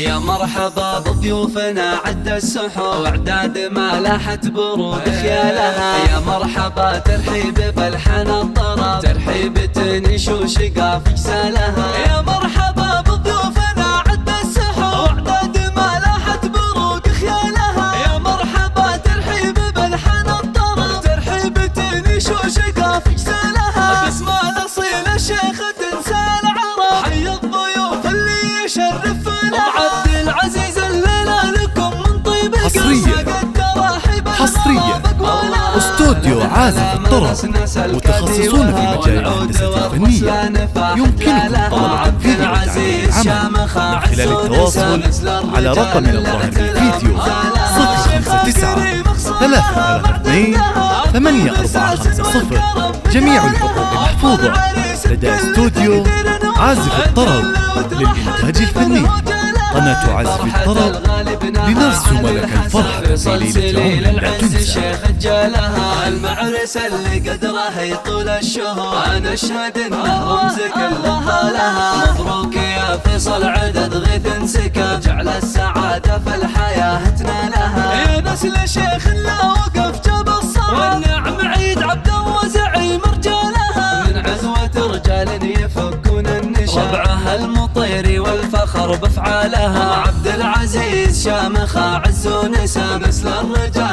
يا مرحبا بضيوفنا عد السحور واعداد ما لاحت برود خيالها. يا مرحبا ترحيب بالحنى الطرب ترحيب تنش وشقاف جسالها. يا مرحبا بضيوفنا عد السحور واعداد ما لاحت برود خيالها. يا مرحبا ترحيب بالحنى الطرب ترحيب تنش وشقاف جسالها. باسم الاصيل الشيخ تنسى العرب حي الضيوف اللي يشرفنا. عبد العزيز الليلة لكم من طيب حصريا استوديو عازف الطرب متخصصون في مجال الهندسة الفنية. يمكنكم طلب الفيديو لتعليق العمل من خلال التواصل على رقم الظاهر في الفيديو 059 332 8450. جميع الحقوق محفوظة لدى استوديو عازف الطرب للإنتاج الفني. قناة عازف الطرب لنرسم لك الفرحة في ليلة عمر لا تنسى. المعرس اللي قدره يطول الشهور انا اشهد انه رمز كل لها. مبروك يا فيصل عدد غيث سكب جعل السعادة في الحياة تنالها. يا نسل شيخ لا وقف جاب الصبر والنعم عيد عبد الله زعيم رجالها. من عزوة رجال يفكون النشا ربعها المطير والفخر بافعالها. عبد العزيز شامخ عز ونسى مثل الرجال